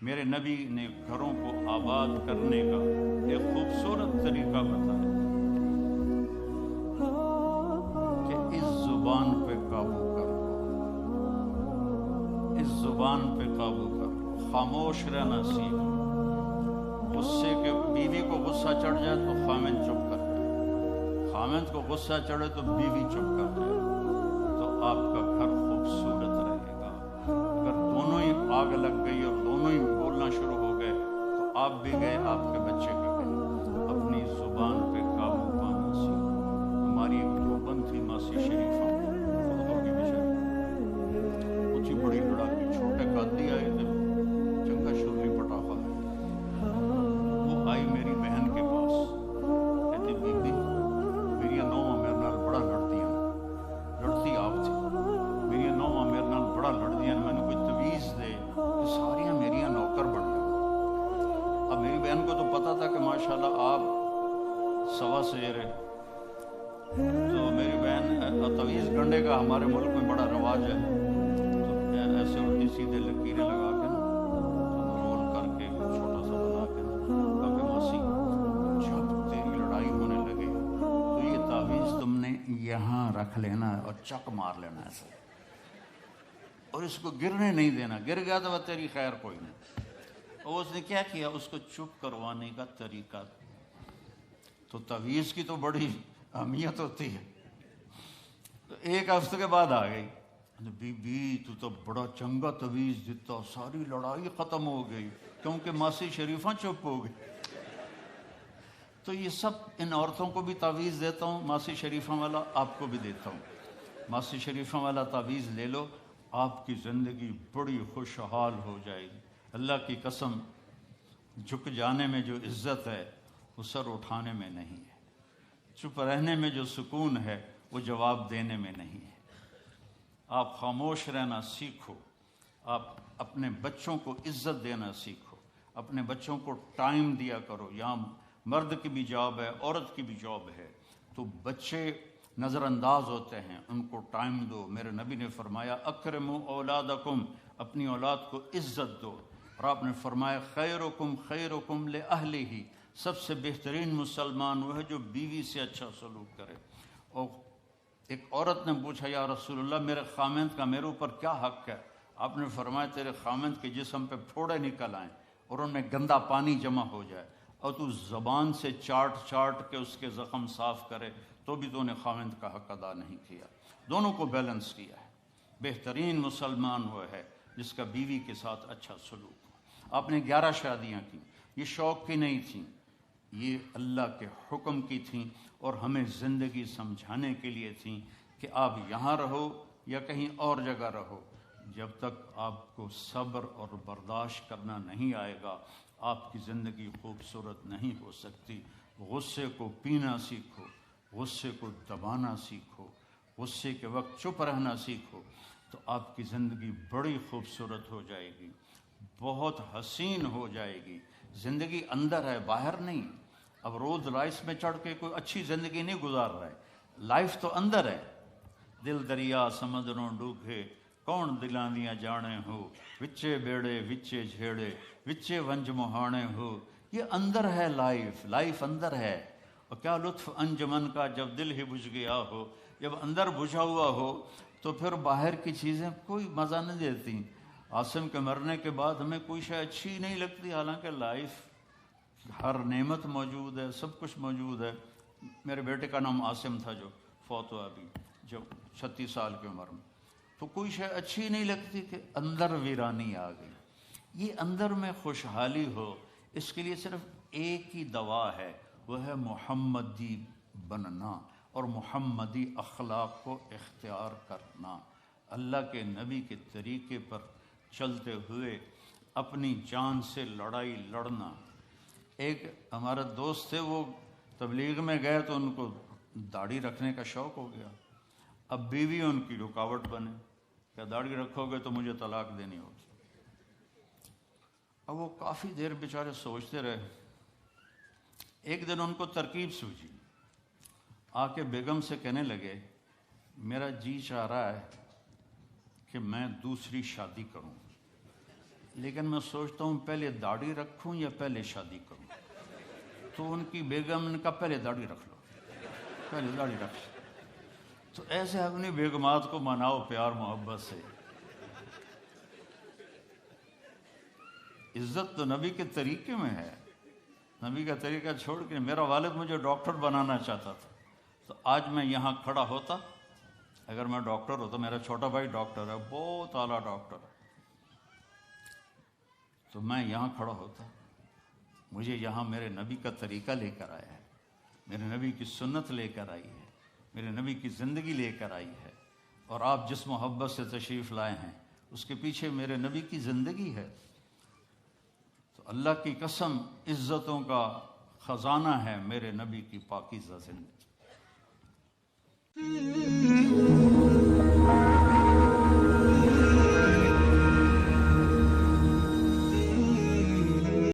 میرے نبی نے گھروں کو آباد کرنے کا ایک خوبصورت طریقہ بتایا کہ اس زبان پہ قابو کر لو، اس زبان پہ قابو کر لو، خاموش رہنا سیکھ لو۔ غصے کے بیوی کو غصہ چڑھ جائے تو خامند چپ کر جائے، خامند کو غصہ چڑھے تو بیوی چپ کر جائے، تو آپ کا گھر خوبصورت رہے گا۔ اگر دونوں ہی آگ لگ گئی اور دونوں ہی بولنا شروع ہو گئے تو آپ بھی گئے، آپ کے بچے بھی گئے۔ اپنی زبان پہ قابو پانا سیکھو۔ ہماری ایک دیوبند تھی ماسی شریفہ، فوت ہو گئی بیچاری، اونچی بڑی لڑاکی، چھوٹے قادری آئے تھے، چنگا شرلی پٹاخہ ہے۔ وہ آئی میری بہن کے پاس، کہتی بی بی میری نوواں میرے نال بڑا لڑتی ہیں، لڑتی آپ تھی، میری نوواں میرے نال بڑا لڑتی ہیں، میں نے کوئی تویز دے کہ ساریاں میری نوکر بن جائیں۔ اب میری بہن کو تو پتا تھا کہ ماشاءاللہ آپ سوا شیر ہے، تو میری بہن تویز گنڈے کا ہمارے ملک میں بڑا رواج ہے، تو ایسے الٹی سیدھے لکیریں لگا کے نا، رول کر کے چھوٹا سا بنا کے نا، کہا کہ ماسی جب تیری لڑائی ہونے لگے تو یہ تعویذ تم نے یہاں رکھ لینا اور چک مار لینا ایسے، اور اس کو گرنے نہیں دینا، گر گیا تو وہ تیری خیر کوئی نہیں۔ اور اس نے کیا کیا، اس کو چپ کروانے کا طریقہ، تو تعویذ کی تو بڑی اہمیت ہوتی ہے۔ تو ایک ہفتے کے بعد آ گئی، بی بی تو بڑا چنگا تعویذ دیتا، ساری لڑائی ختم ہو گئی کیونکہ ماسی شریفہ چپ ہو گئی۔ تو یہ سب ان عورتوں کو بھی تعویذ دیتا ہوں، ماسی شریفہ والا آپ کو بھی دیتا ہوں۔ ماسی شریفہ والا تعویذ لے لو، آپ کی زندگی بڑی خوشحال ہو جائے گی۔ اللہ کی قسم، جھک جانے میں جو عزت ہے وہ سر اٹھانے میں نہیں ہے، چپ رہنے میں جو سکون ہے وہ جواب دینے میں نہیں ہے۔ آپ خاموش رہنا سیکھو، آپ اپنے بچوں کو عزت دینا سیکھو، اپنے بچوں کو ٹائم دیا کرو۔ یہاں مرد کی بھی جاب ہے، عورت کی بھی جاب ہے، تو بچے نظر انداز ہوتے ہیں، ان کو ٹائم دو۔ میرے نبی نے فرمایا اکرموا اولادکم، اپنی اولاد کو عزت دو، اور آپ نے فرمایا خیرکم خیرکم لأہلہ، سب سے بہترین مسلمان وہ ہے جو بیوی سے اچھا سلوک کرے۔ اور ایک عورت نے پوچھا یا رسول اللہ میرے خامند کا میرے اوپر کیا حق ہے؟ آپ نے فرمایا تیرے خامند کے جسم پہ پھوڑے نکل آئیں اور ان میں گندا پانی جمع ہو جائے اور تو زبان سے چاٹ چاٹ کے اس کے زخم صاف کرے تو بھی تو نے خامند کا حق ادا نہیں کیا۔ دونوں کو بیلنس کیا ہے۔ بہترین مسلمان وہ ہے جس کا بیوی کے ساتھ اچھا سلوک ہو۔ آپ نے 11 شادیاں کی، یہ شوق کی نہیں تھیں، یہ اللہ کے حکم کی تھیں اور ہمیں زندگی سمجھانے کے لیے تھیں کہ آپ یہاں رہو یا کہیں اور جگہ رہو، جب تک آپ کو صبر اور برداشت کرنا نہیں آئے گا آپ کی زندگی خوبصورت نہیں ہو سکتی۔ غصے کو پینا سیکھو، غصے کو دبانا سیکھو، غصے کے وقت چپ رہنا سیکھو، تو آپ کی زندگی بڑی خوبصورت ہو جائے گی، بہت حسین ہو جائے گی۔ زندگی اندر ہے، باہر نہیں۔ اب رولز رائس میں چڑھ کے کوئی اچھی زندگی نہیں گزار رہا ہے، لائف تو اندر ہے۔ دل دریا سمندروں ڈوبے کون دلاں دیاں جانے ہو، وچے بیڑے وچے جھیڑے وچے ونج مہانے ہو، یہ اندر ہے، لائف اندر ہے۔ اور کیا لطف انجمن کا جب دل ہی بجھ گیا ہو، جب اندر بجھا ہوا ہو تو پھر باہر کی چیزیں کوئی مزہ نہیں دیتی۔ عاصم کے مرنے کے بعد ہمیں کوئی شے اچھی نہیں لگتی، حالانکہ لائف ہر نعمت موجود ہے، سب کچھ موجود ہے۔ میرے بیٹے کا نام عاصم تھا جو فوت ہوا ابھی، جو 36 سال کی عمر میں، تو کوئی شے اچھی نہیں لگتی کہ اندر ویرانی آ گئی۔ یہ اندر میں خوشحالی ہو، اس کے لیے صرف ایک ہی دوا ہے، وہ ہے محمدی بننا اور محمدی اخلاق کو اختیار کرنا، اللہ کے نبی کے طریقے پر چلتے ہوئے اپنی جان سے لڑائی لڑنا۔ ایک ہمارا دوست تھے، وہ تبلیغ میں گئے تو ان کو داڑھی رکھنے کا شوق ہو گیا، اب بیوی ان کی رکاوٹ بنے، کہ داڑھی رکھو گے تو مجھے طلاق دینی ہوگی۔ اب وہ کافی دیر بیچارے سوچتے رہے، ایک دن ان کو ترکیب سوجھی، آ کے بیگم سے کہنے لگے میرا جی چاہ رہا ہے کہ میں دوسری شادی کروں، لیکن میں سوچتا ہوں پہلے داڑھی رکھوں یا پہلے شادی کروں. تو ان کی بیگم نے کہا پہلے داڑھی رکھ لو، پہلے داڑھی رکھ لو. تو ایسے اپنی بیگمات کو مناؤ پیار محبت سے. عزت تو نبی کے طریقے میں ہے. نبی کا طریقہ چھوڑ کے میرا والد مجھے ڈاکٹر بنانا چاہتا تھا، تو آج میں یہاں کھڑا ہوتا. اگر میں ڈاکٹر ہوتا، میرا چھوٹا بھائی ڈاکٹر ہے، بہت اعلیٰ ڈاکٹر ہے، تو میں یہاں کھڑا ہوتا. مجھے یہاں میرے نبی کا طریقہ لے کر آیا ہے، میرے نبی کی سنت لے کر آئی ہے، میرے نبی کی زندگی لے کر آئی ہے. اور آپ جس محبت سے تشریف لائے ہیں اس کے پیچھے میرے نبی کی زندگی ہے. تو اللہ کی قسم عزتوں کا خزانہ ہے میرے نبی کی پاکیزہ زندگی.